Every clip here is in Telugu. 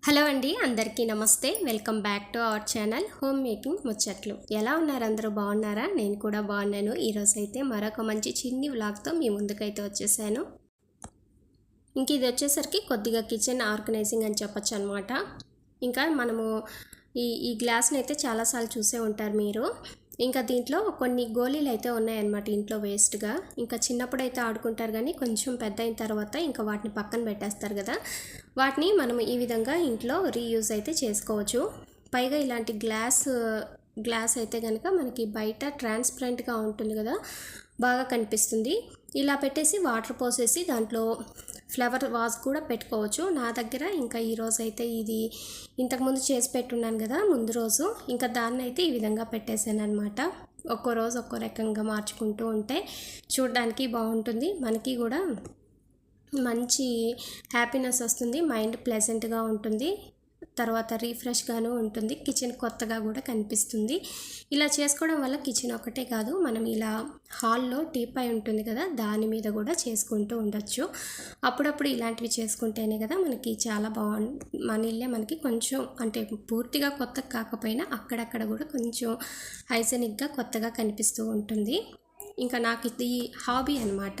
హలో అండి, అందరికీ నమస్తే. Welcome back to our channel home making ముచ్చట్లు. ఎలా ఉన్నారు? అందరూ బాగున్నారా? నేను కూడా బాగున్నాను. ఈరోజు అయితే మరొక మంచి చిన్ని వ్లాగ్తో మీ ముందుకైతే వచ్చేసాను. ఇంక ఇది వచ్చేసరికి కొద్దిగా కిచెన్ ఆర్గనైజింగ్ అని చెప్పొచ్చు అనమాట. ఇంకా మనము ఈ గ్లాస్ని అయితే చాలాసార్లు చూసే ఉంటారు మీరు. ఇంకా దీంట్లో కొన్ని గోళీలు అయితే ఉన్నాయన్నమాట ఇంట్లో వేస్ట్గా. ఇంకా చిన్నప్పుడు అయితే ఆడుకుంటారు, కానీ కొంచెం పెద్ద అయిన తర్వాత ఇంకా వాటిని పక్కన పెట్టేస్తారు కదా. వాటిని మనం ఈ విధంగా ఇంట్లో రీయూజ్ అయితే చేసుకోవచ్చు. పైగా ఇలాంటి గ్లాస్ అయితే కనుక మనకి బయట ట్రాన్స్పరెంట్గా ఉంటుంది కదా, బాగా కనిపిస్తుంది. ఇలా పెట్టేసి వాటర్ పోసేసి దాంట్లో ఫ్లవర్ వాజ్ కూడా పెట్టుకోవచ్చు. నా దగ్గర ఇంకా ఈరోజు అయితే ఇది ఇంతకుముందు చేసి పెట్టున్నాను కదా ముందు రోజు, ఇంకా దాన్ని అయితే ఈ విధంగా పెట్టేశాను అనమాట. ఒక్కో రోజు ఒక్కో రకంగా మార్చుకుంటూ ఉంటే చూడడానికి బాగుంటుంది, మనకి కూడా మంచి హ్యాపీనెస్ వస్తుంది, మైండ్ ప్లెజెంట్గా ఉంటుంది, తర్వాత రీఫ్రెష్గాను ఉంటుంది, కిచెన్ కొత్తగా కూడా కనిపిస్తుంది. ఇలా చేసుకోవడం వల్ల కిచెన్ ఒకటే కాదు, మనం ఇలా హాల్లో టీపై ఉంటుంది కదా, దాని మీద కూడా చేసుకుంటూ ఉండొచ్చు. అప్పుడప్పుడు ఇలాంటివి చేసుకుంటేనే కదా మనకి చాలా మన ఇల్లే మనకి కొంచెం అంటే పూర్తిగా కొత్త కాకపోయినా అక్కడక్కడ కూడా కొంచెం హైజెనిక్గా కొత్తగా కనిపిస్తూ ఉంటుంది. ఇంకా నాకు ఇది హాబీ అనమాట.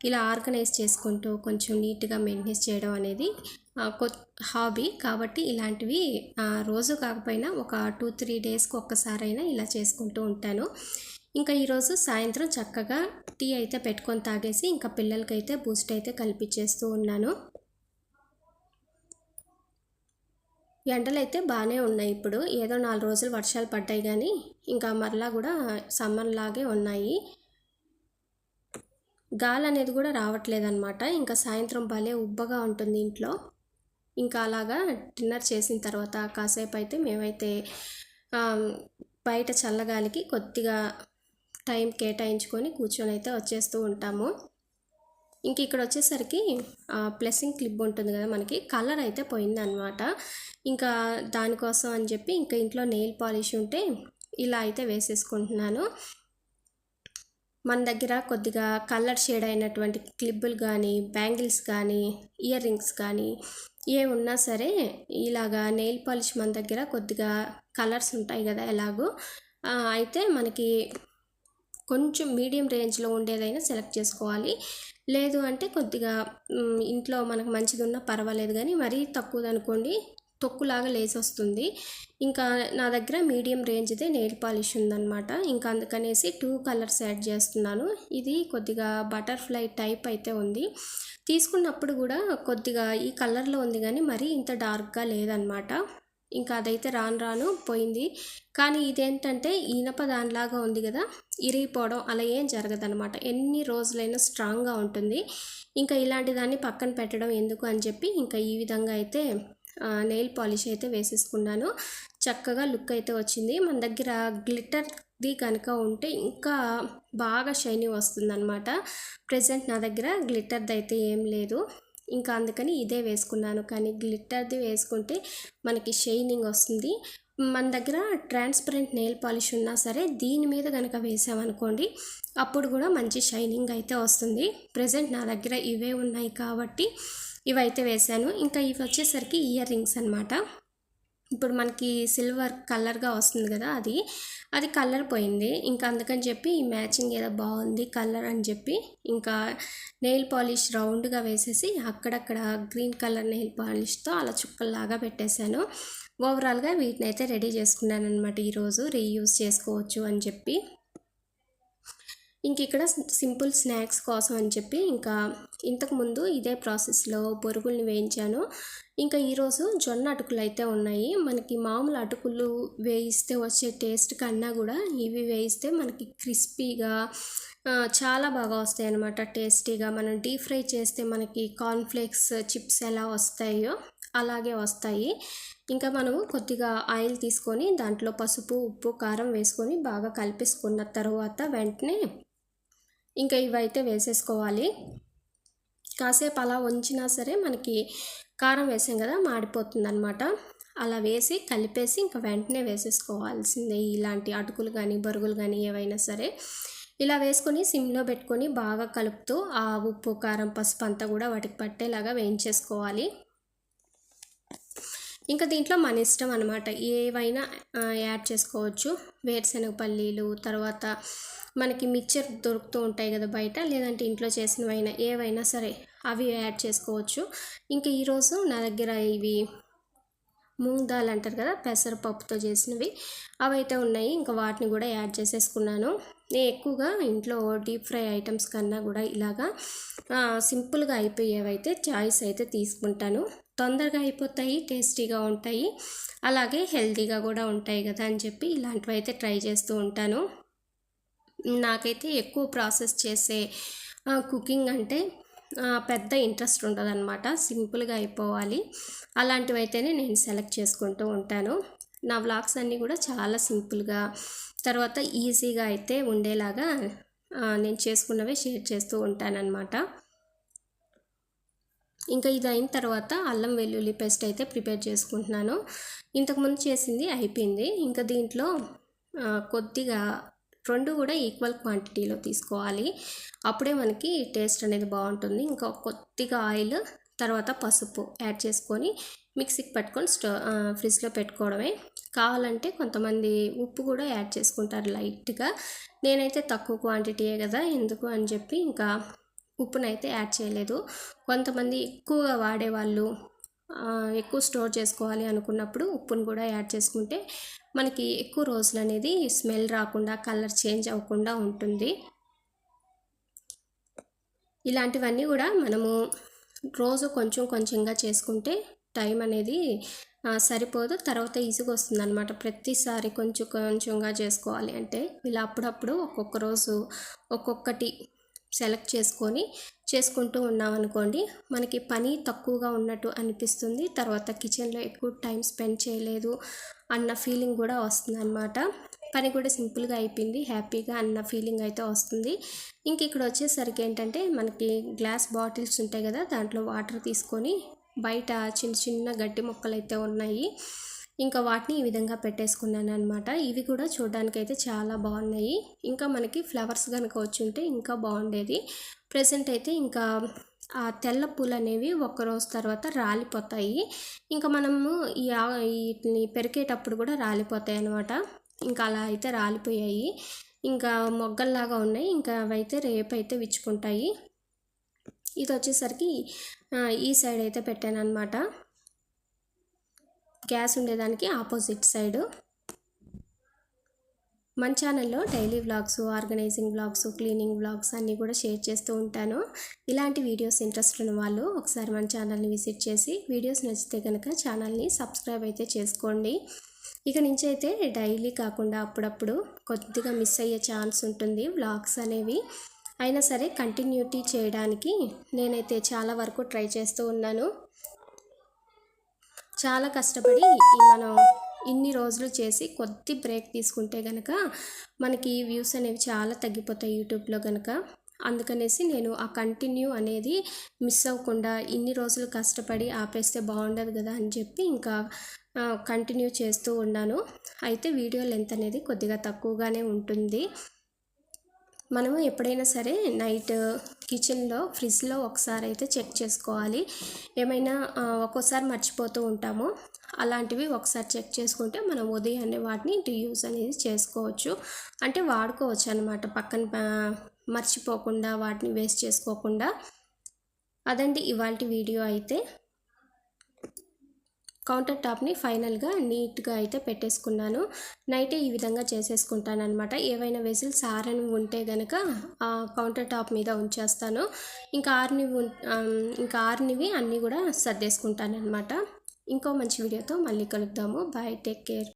ఇలా ఆర్గనైజ్ చేసుకుంటూ కొంచెం నీట్గా మెయింటైన్ చేయడం అనేది హాబీ. కాబట్టి ఇలాంటివి రోజు కాకపోయినా ఒక 2-3 డేస్కి ఒక్కసారైనా ఇలా చేసుకుంటూ ఉంటాను. ఇంకా ఈరోజు సాయంత్రం చక్కగా టీ అయితే పెట్టుకొని తాగేసి ఇంకా పిల్లలకైతే బూస్ట్ అయితే కల్పించేస్తూ ఉన్నాను. ఎండలు అయితే బాగానే ఉన్నాయి. ఇప్పుడు ఏదో 4 రోజులు వర్షాలు పడ్డాయి, కానీ ఇంకా మరలా కూడా సమ్మర్ లాగే ఉన్నాయి. గాలి అనేది కూడా రావట్లేదన్నమాట. ఇంకా సాయంత్రం భలే ఉబ్బగా ఉంటుంది ఇంట్లో. ఇంకా అలాగా డిన్నర్ చేసిన తర్వాత కాసేపు అయితే మేమైతే బయట చల్లగాలికి కొద్దిగా టైం కేటాయించుకొని కూర్చొని అయితే వచ్చేస్తూ ఉంటాము. ఇంక ఇక్కడ వచ్చేసరికి ప్లస్సింగ్ క్లిప్ ఉంటుంది కదా మనకి, కలర్ అయితే పోయిందనమాట. ఇంకా దానికోసం అని చెప్పి ఇంకా ఇంట్లో నెయిల్ పాలిష్ ఉంటే ఇలా అయితే వేసేసుకుంటున్నాను. మన దగ్గర కొద్దిగా కలర్ షేడ్ అయినటువంటి క్లిప్పులు కానీ, బ్యాంగిల్స్ కానీ, ఇయర్ రింగ్స్ కానీ ఏ ఉన్నా సరే ఇలాగా నెయిల్ పాలిష్ మన దగ్గర కొద్దిగా కలర్స్ ఉంటాయి కదా ఎలాగో, అయితే మనకి కొంచెం మీడియం రేంజ్లో ఉండేదైనా సెలెక్ట్ చేసుకోవాలి. లేదు అంటే కొద్దిగా ఇంట్లో మనకు మంచిది ఉన్నా పర్వాలేదు, కానీ మరీ తక్కువదనుకోండి తొక్కులాగా లేసి వస్తుంది. ఇంకా నా దగ్గర మీడియం రేంజ్దే నెయిల్ పాలిష్ ఉందన్నమాట. ఇంకా అందుకనేసి 2 కలర్స్ యాడ్ చేస్తున్నాను. ఇది కొద్దిగా బటర్ఫ్లై టైప్ అయితే ఉంది. తీసుకున్నప్పుడు కూడా కొద్దిగా ఈ కలర్లో ఉంది, కానీ మరీ ఇంత డార్క్గా లేదనమాట. ఇంకా అదైతే రాను రాను పోయింది. కానీ ఇదేంటంటే ఇనప దానిలాగా ఉంది కదా, ఇరిగిపోవడం అలా ఏం జరగదనమాట. ఎన్ని రోజులైనా స్ట్రాంగ్గా ఉంటుంది. ఇంకా ఇలాంటి దాన్ని పక్కన పెట్టడం ఎందుకు అని చెప్పి ఇంకా ఈ విధంగా అయితే నెయిల్ పాలిష్ అయితే వేసేసుకున్నాను. చక్కగా లుక్ అయితే వచ్చింది. మన దగ్గర గ్లిటర్ది కనుక ఉంటే ఇంకా బాగా షైనీ వస్తుందన్నమాట. ప్రెజెంట్ నా దగ్గర గ్లిటర్ది అయితే ఏం లేదు, ఇంకా అందుకని ఇదే వేసుకున్నాను. కానీ గ్లిటర్ది వేసుకుంటే మనకి షైనింగ్ వస్తుంది. మన దగ్గర ట్రాన్స్పరెంట్ నెయిల్ పాలిష్ ఉన్నా సరే దీని మీద కనుక వేసామనుకోండి అప్పుడు కూడా మంచి షైనింగ్ అయితే వస్తుంది. ప్రెజెంట్ నా దగ్గర ఇవే ఉన్నాయి కాబట్టి ఇవైతే వేసాను. ఇంకా ఇవి వచ్చేసరికి ఇయర్ రింగ్స్ అనమాట. ఇప్పుడు మనకి సిల్వర్ కలర్గా వస్తుంది కదా, అది కలర్ పోయింది. ఇంకా అందుకని చెప్పి ఈ మ్యాచింగ్ ఏదో బాగుంది కలర్ అని చెప్పి ఇంకా నెయిల్ పాలిష్ రౌండ్గా వేసేసి అక్కడక్కడ గ్రీన్ కలర్ నెయిల్ పాలిష్తో అలా చుక్కల్లాగా పెట్టేశాను. ఓవరాల్గా వీటిని అయితే రెడీ చేసుకున్నాను అనమాట. ఈరోజు రీయూజ్ చేసుకోవచ్చు అని చెప్పి ఇంక ఇక్కడ సింపుల్ స్నాక్స్ కోసం అని చెప్పి ఇంకా ఇంతకుముందు ఇదే ప్రాసెస్లో బొరుగుల్ని వేయించాను. ఇంకా ఈరోజు జొన్న అటుకులు అయితే ఉన్నాయి. మనకి మామూలు అటుకులు వేయిస్తే వచ్చే టేస్ట్ కన్నా కూడా ఇవి వేయిస్తే మనకి క్రిస్పీగా చాలా బాగా వస్తాయి అన్నమాట. టేస్టీగా మనం డీప్ ఫ్రై చేస్తే మనకి కార్న్ఫ్లేక్స్ చిప్స్ ఎలా వస్తాయో అలాగే వస్తాయి. ఇంకా మనము కొద్దిగా ఆయిల్ తీసుకొని దాంట్లో పసుపు, ఉప్పు, కారం వేసుకొని బాగా కలిపేసుకున్న తర్వాత వెంటనే ఇంకా ఇవైతే వేసేసుకోవాలి. కాసేపు అలా ఉంచినా సరే మనకి కారం వేసాం కదా మాడిపోతుంది అనమాట. అలా వేసి కలిపేసి ఇంకా వెంటనే వేసేసుకోవాల్సిందే ఇలాంటి అటుకులు కానీ బొరుగులు కానీ ఏవైనా సరే. ఇలా వేసుకొని సిమ్లో పెట్టుకొని బాగా కలుపుతూ ఆ ఉప్పు, కారం, పసుపు అంతా కూడా వాటికి పట్టేలాగా వేయించేసుకోవాలి. ఇంకా దీంట్లో మన ఇష్టం అనమాట, ఏవైనా యాడ్ చేసుకోవచ్చు. వేరుశనగ పల్లీలు, తర్వాత మనకి మిక్చర్ దొరుకుతూ ఉంటాయి కదా బయట, లేదంటే ఇంట్లో చేసినవైనా ఏవైనా సరే అవి యాడ్ చేసుకోవచ్చు. ఇంకా ఈరోజు నా దగ్గర ఇవి మూంగ్ దాల్ అంటారు కదా, పెసరపప్పుతో చేసినవి అవైతే ఉన్నాయి. ఇంకా వాటిని కూడా యాడ్ చేసేసుకున్నాను. నేను ఎక్కువగా ఇంట్లో డీప్ ఫ్రై ఐటమ్స్ కన్నా కూడా ఇలాగా సింపుల్గా అయిపోయేవైతే చాయిస్ అయితే తీసుకుంటాను. తొందరగా అయిపోతాయి, టేస్టీగా ఉంటాయి, అలాగే హెల్తీగా కూడా ఉంటాయి కదా అని చెప్పి ఇలాంటివి అయితే ట్రై చేస్తూ ఉంటాను. నాకైతే ఎక్కువ ప్రాసెస్ చేసే కుకింగ్ అంటే పెద్ద ఇంట్రెస్ట్ ఉండదన్నమాట. సింపుల్గా అయిపోవాలి అలాంటివి అయితేనే నేను సెలెక్ట్ చేసుకుంటూ ఉంటాను. నా వ్లాగ్స్ అన్నీ కూడా చాలా సింపుల్గా, తర్వాత ఈజీగా అయితే ఉండేలాగా నేను చేసుకున్నవే షేర్ చేస్తూ ఉంటానన్నమాట. ఇంకా ఇది అయిన తర్వాత అల్లం వెల్లుల్లి పేస్ట్ అయితే ప్రిపేర్ చేసుకుంటున్నాను. ఇంతకుముందు చేసింది అయిపోయింది. ఇంకా దీంట్లో కొద్దిగా 2 కూడా ఈక్వల్ క్వాంటిటీలో తీసుకోవాలి, అప్పుడే మనకి టేస్ట్ అనేది బాగుంటుంది. ఇంకా కొద్దిగా ఆయిల్, తర్వాత పసుపు యాడ్ చేసుకొని మిక్సీకి పట్టుకొని ఫ్రిడ్జ్లో పెట్టుకోవడమే. కావాలంటే కొంతమంది ఉప్పు కూడా యాడ్ చేసుకుంటారు లైట్గా. నేనైతే తక్కువ క్వాంటిటీయే కదా ఎందుకు అని చెప్పి ఇంకా ఉప్పునైతే యాడ్ చేయలేదు. కొంతమంది ఎక్కువగా వాడేవాళ్ళు ఎక్కువ స్టోర్ చేసుకోవాలి అనుకున్నప్పుడు ఉప్పును కూడా యాడ్ చేసుకుంటే మనకి ఎక్కువ రోజులు అనేది స్మెల్ రాకుండా, కలర్ చేంజ్ అవ్వకుండా ఉంటుంది. ఇలాంటివన్నీ కూడా మనము రోజు కొంచెం కొంచెంగా చేసుకుంటే టైం అనేది సరిపోదు, తర్వాత ఈజీగా వస్తుంది అనమాట. ప్రతిసారి కొంచెం కొంచెంగా చేసుకోవాలి అంటే ఇలా అప్పుడప్పుడు ఒక్కొక్క రోజు ఒక్కొక్కటి సెలెక్ట్ చేసుకుంటూ ఉన్నామనుకోండి, మనకి పని తక్కువగా ఉన్నట్టు అనిపిస్తుంది. తర్వాత కిచెన్లో ఎక్కువ టైం స్పెండ్ చేయలేదు అన్న ఫీలింగ్ కూడా వస్తుంది అనమాట. పని కూడా సింపుల్గా అయిపోయింది, హ్యాపీగా అన్న ఫీలింగ్ అయితే వస్తుంది. ఇంక ఇక్కడ వచ్చేసరికి ఏంటంటే మనకి గ్లాస్ బాటిల్స్ ఉంటాయి కదా, దాంట్లో వాటర్ తీసుకొని బయట చిన్న చిన్న గడ్డి మొక్కలు అయితే ఉన్నాయి, ఇంకా వాటిని ఈ విధంగా పెట్టేసుకున్నాను అనమాట. ఇవి కూడా చూడడానికైతే చాలా బాగున్నాయి. ఇంకా మనకి ఫ్లవర్స్ కనుక వచ్చి ఉంటే ఇంకా బాగుండేది. ప్రెసెంట్ అయితే ఇంకా ఆ తెల్ల పూలు అనేవి ఒక్కరోజు తర్వాత రాలిపోతాయి. ఇంకా మనము వీటిని పెరికేటప్పుడు కూడా రాలిపోతాయి అనమాట. ఇంకా అలా అయితే రాలిపోయాయి, ఇంకా మొగ్గల్లాగా ఉన్నాయి. ఇంకా అవైతే రేపైతే విచ్చుకుంటాయి. ఇది వచ్చేసరికి ఈ సైడ్ అయితే పెట్టాను అనమాట, గ్యాస్ ఉండేదానికి ఆపోజిట్ సైడు. మన ఛానల్లో daily vlogs, organising vlogs, cleaning vlogs అన్నీ కూడా షేర్ చేస్తూ ఉంటాను. ఇలాంటి వీడియోస్ ఇంట్రెస్ట్ ఉన్న వాళ్ళు ఒకసారి మన ఛానల్ని విజిట్ చేసి వీడియోస్ నచ్చితే కనుక ఛానల్ని సబ్స్క్రైబ్ అయితే చేసుకోండి. ఇక నుంచి అయితే డైలీ కాకుండా అప్పుడప్పుడు కొద్దిగా మిస్ అయ్యే ఛాన్స్ ఉంటుంది వ్లాగ్స్ అనేవి. అయినా సరే కంటిన్యూటీ చేయడానికి నేనైతే చాలా వరకు ట్రై చేస్తూ ఉన్నాను. చాలా కష్టపడి మనం ఇన్ని రోజులు చేసి కొద్ది బ్రేక్ తీసుకుంటే కనుక మనకి వ్యూస్ అనేవి చాలా తగ్గిపోతాయి యూట్యూబ్లో కనుక. అందుకనేసి నేను ఆ కంటిన్యూ అనేది మిస్ అవ్వకుండా ఇన్ని రోజులు కష్టపడి ఆపేస్తే బాగుండదు కదా అని చెప్పి ఇంకా కంటిన్యూ చేస్తూ ఉన్నాను. అయితే వీడియో లెంత్ అనేది కొద్దిగా తక్కువగానే ఉంటుంది. మనము ఎప్పుడైనా సరే నైట్ కిచెన్లో ఫ్రిడ్జ్లో ఒకసారి అయితే చెక్ చేసుకోవాలి. ఏమైనా ఒక్కోసారి మర్చిపోతూ ఉంటాము, అలాంటివి ఒకసారి చెక్ చేసుకుంటే మనం ఉదయాన్నే వాటిని రీయూజ్ అనేది చేసుకోవచ్చు, అంటే వాడుకోవచ్చు అనమాట. పక్కన మర్చిపోకుండా వాటిని వేస్ట్ చేసుకోకుండా. అదండి ఇవాల్టి వీడియో అయితే. కౌంటర్ టాప్ని ఫైనల్గా నీట్గా అయితే పెట్టేసుకున్నాను. నైటే ఈ విధంగా చేసేసుకుంటాను అనమాట. ఏవైనా వెజిల్స్ ఆరని ఉంటే కనుక కౌంటర్ టాప్ మీద ఉంచేస్తాను. ఇంకా ఆరినివి అన్నీ కూడా సర్దేసుకుంటాను అనమాట. ఇంకో మంచి వీడియోతో మళ్ళీ కలుద్దాము. Bye, take care.